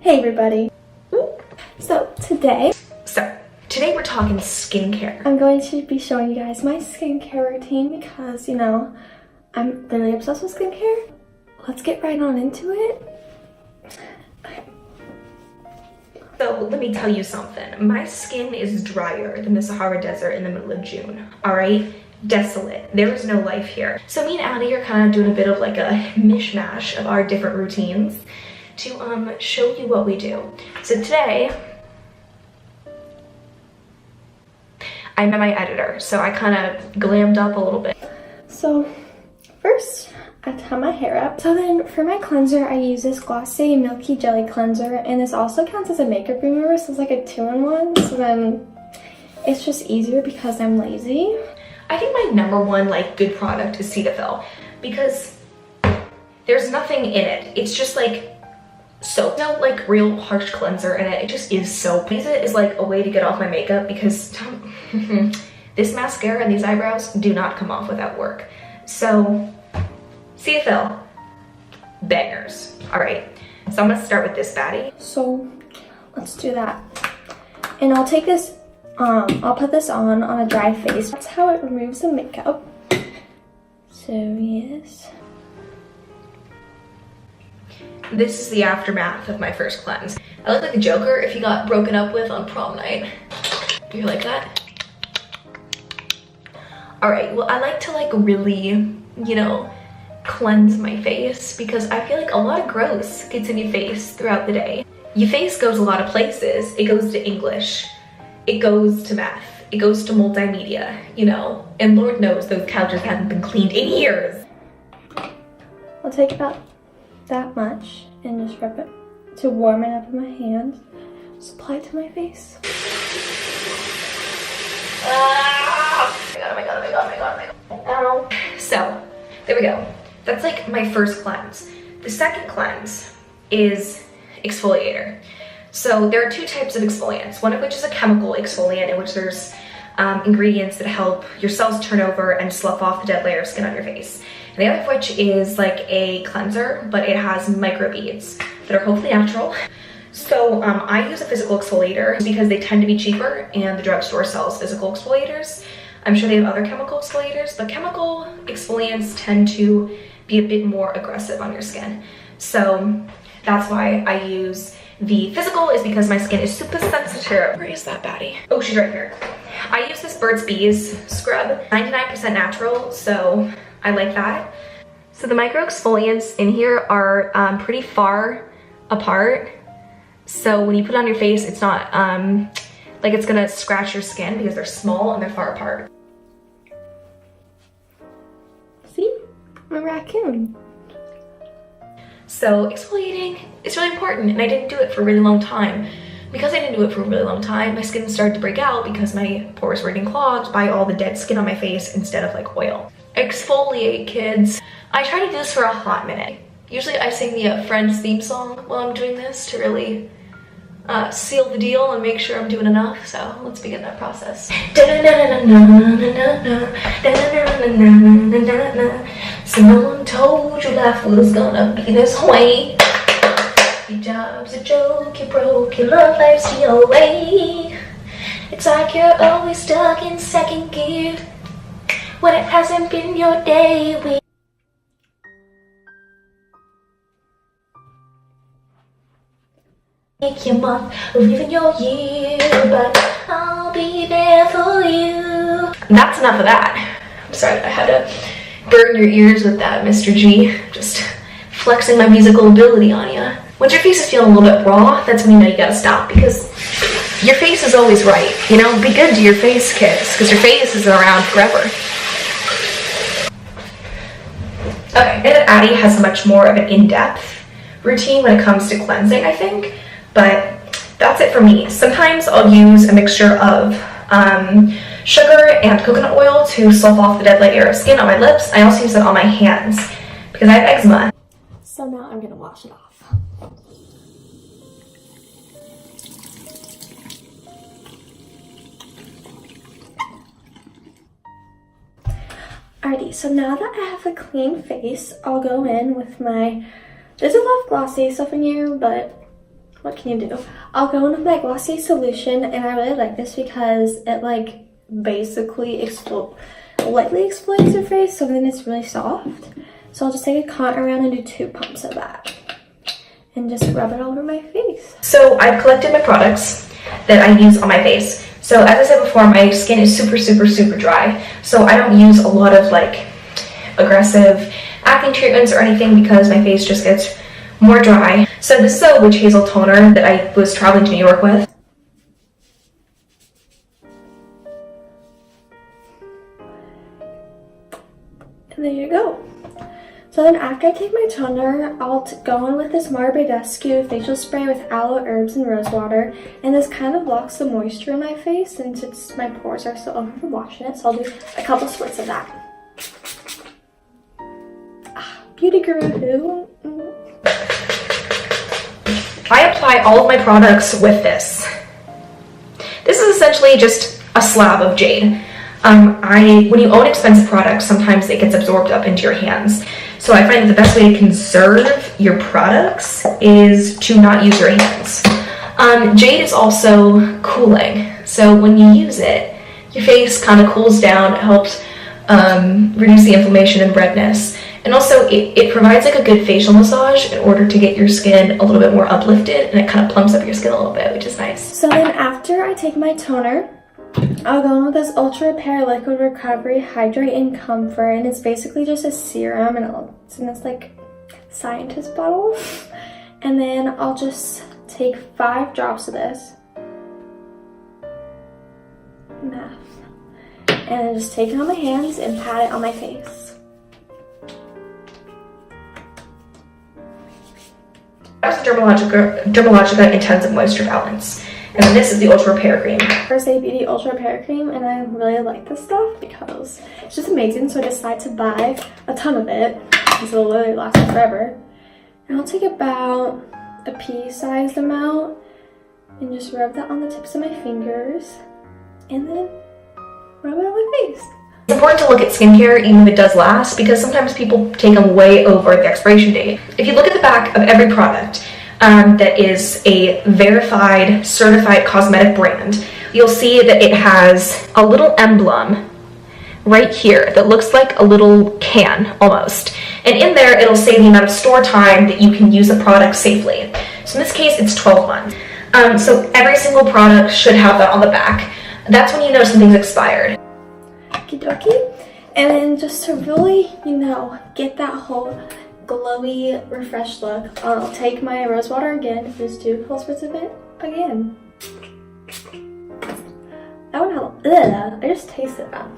Hey everybody. So today we're talking skincare. I'm going to be showing you guys my skincare routine because, you know, I'm really obsessed with skincare. Let's get right on into it. So let me tell you something. My skin is drier than the Sahara Desert in the middle of June, all right? Desolate. There is no life here. So me and Addie are kind of doing a bit of like a mishmash of our different routines to show you what we do. So today, I met my editor, so I kind of glammed up a little bit. So first, I tie my hair up. So then for my cleanser, I use this Glossier Milky Jelly Cleanser, and this also counts as a makeup remover, so it's like a 2-in-1. So then it's just easier because I'm lazy. I think my number one like good product is Cetaphil because there's nothing in it. It's just like soap. No like real harsh cleanser in it. It just is soap. I use it as like a way to get off my makeup because this mascara and these eyebrows do not come off without work. So Cetaphil, bangers. All right, so I'm gonna start with this baddie. So let's do that. And I'll take this, I'll put this on a dry face. That's how it removes the makeup. So yes. This is the aftermath of my first cleanse. I look like a Joker if he got broken up with on prom night. Do you like that? All right, well, I like to like really, you know, cleanse my face because I feel like a lot of gross gets in your face throughout the day. Your face goes a lot of places. It goes to English, it goes to math, it goes to multimedia, you know, and Lord knows those couches haven't been cleaned in years. I'll take about that much and just rub it to warm it up in my hand. Just apply it to my face. Oh my god. Ow. So, there we go. That's like my first cleanse. The second cleanse is exfoliator. So there are two types of exfoliants, one of which is a chemical exfoliant in which there's ingredients that help your cells turn over and slough off the dead layer of skin on your face. And the other of which is like a cleanser, but it has microbeads that are hopefully natural. So I use a physical exfoliator because they tend to be cheaper and the drugstore sells physical exfoliators. I'm sure they have other chemical exfoliators, but chemical exfoliants tend to be a bit more aggressive on your skin. So that's why I use the physical, is because my skin is super sensitive. Where is that baddie? Oh, she's right here. I use this Burt's Bees scrub, 99% natural, so I like that. So the micro exfoliants in here are pretty far apart. So when you put it on your face, it's not like it's gonna scratch your skin because they're small and they're far apart. See? I'm a raccoon. So exfoliating is really important, and I didn't do it for a really long time. Because I didn't do it for a really long time, my skin started to break out because my pores were getting clogged by all the dead skin on my face instead of like oil. Exfoliate, kids. I try to do this for a hot minute. Usually I sing the Friends theme song while I'm doing this to really seal the deal and make sure I'm doing enough. So let's begin that process. Someone told you life was gonna be this way. Your job's a joke, you're broke, your love life's your way. It's like you're always stuck in second gear when it hasn't been your day. Make your month or even your year, but I'll be there for you. That's enough of that. I'm sorry I had to burn your ears with that, Mr. G. Just flexing my musical ability on you. Once your face is feeling a little bit raw, that's when you know you gotta stop because your face is always right. You know, be good to your face, kids, because your face isn't around forever. Okay, and Addie has much more of an in-depth routine when it comes to cleansing, I think. But that's it for me. Sometimes I'll use a mixture of sugar and coconut oil to slough off the dead layer of skin on my lips. I also use it on my hands because I have eczema. So now I'm gonna wash it off. Alrighty, so now that I have a clean face, I'll go in with my, there's a lot of glossy stuff in here, but what can you do? I'll go in with my Glossier solution, and I really like this because it like basically lightly exfoliates your face, so then it's really soft. So I'll just take a cotton round and do 2 pumps of that and just rub it all over my face. So I've collected my products that I use on my face. So as I said before, my skin is super dry. So I don't use a lot of like aggressive acne treatments or anything because my face just gets more dry. So this is a witch hazel toner that I was traveling to New York with. And there you go. So then after I take my toner, I'll go in with this Mara Badescu facial spray with aloe, herbs, and rose water. And this kind of locks the moisture in my face since my pores are still open from washing it. So I'll do a couple squirts of that. Beauty guru who? I apply all of my products with this. This is essentially just a slab of jade. When you own expensive products, sometimes it gets absorbed up into your hands. So I find that the best way to conserve your products is to not use your hands. Jade is also cooling. So when you use it, your face kind of cools down. It helps reduce the inflammation and redness. And also it provides like a good facial massage in order to get your skin a little bit more uplifted, and it kind of plumps up your skin a little bit, which is nice. So then after I take my toner, I'll go in with this Ultra Repair Liquid Recovery Hydrate and Comfort, and it's basically just a serum, and it's in this like scientist bottle. And then I'll just take 5 drops of this. Math. And then just take it on my hands and pat it on my face. That was the Dermalogica Intensive Moisture Balance. And then this is the Ultra Repair Cream. First Aid Beauty Ultra Repair Cream, and I really like this stuff because it's just amazing. So I decided to buy a ton of it because it'll literally last forever. And I'll take about a pea-sized amount and just rub that on the tips of my fingers, and then rub it on my face. It's important to look at skincare even if it does last, because sometimes people take them way over the expiration date. If you look at the back of every product that is a verified, certified cosmetic brand, you'll see that it has a little emblem right here that looks like a little can almost. And in there, it'll say the amount of store time that you can use a product safely. So in this case, it's 12 months. So every single product should have that on the back. That's when you know something's expired. Okie dokie. And then just to really, get that whole glowy, refreshed look, I'll take my rose water again and just do full spritz of it again. That one had, I just tasted that.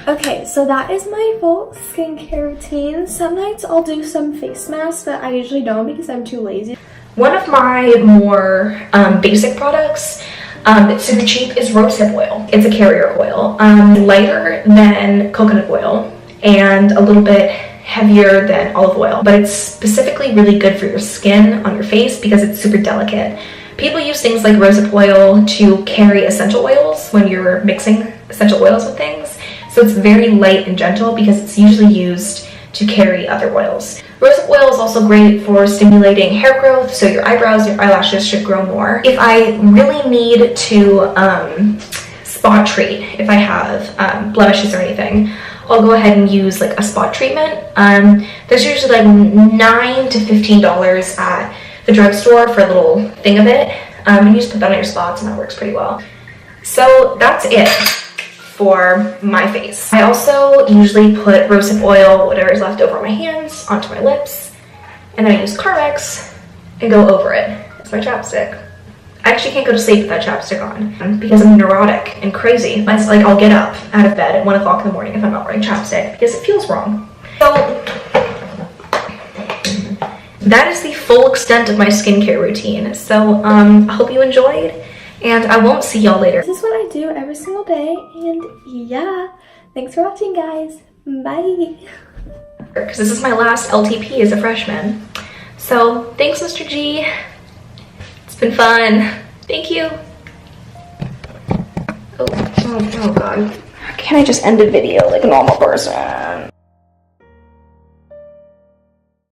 Okay, so that is my full skincare routine. Some nights I'll do some face masks, but I usually don't because I'm too lazy. One of my more basic products that's super cheap is rosehip oil. It's a carrier oil, lighter than coconut oil and a little bit heavier than olive oil, but it's specifically really good for your skin on your face because it's super delicate. People use things like rosehip oil to carry essential oils when you're mixing essential oils with things. So it's very light and gentle because it's usually used to carry other oils. Rosehip oil is also great for stimulating hair growth, so your eyebrows, your eyelashes should grow more. If I really need to spot treat, if I have blemishes or anything, I'll go ahead and use like a spot treatment. There's usually like $9 to $15 at the drugstore for a little thing of it. And you just put that on your spots and that works pretty well. So that's it for my face. I also usually put rosehip oil, whatever is left over on my hands, onto my lips, and then I use Carmex and go over it. It's my chapstick. I actually can't go to sleep with that chapstick on because I'm neurotic and crazy. It's like I'll get up out of bed at 1 o'clock in the morning if I'm not wearing chapstick because it feels wrong. So that is the full extent of my skincare routine. So I hope you enjoyed, and I won't see y'all later. This is what I do every single day, and yeah, thanks for watching, guys. Bye. Because this is my last LTP as a freshman. So thanks, Mr. G. It's been fun. Thank you. Oh God. Can't I just end a video like a normal person?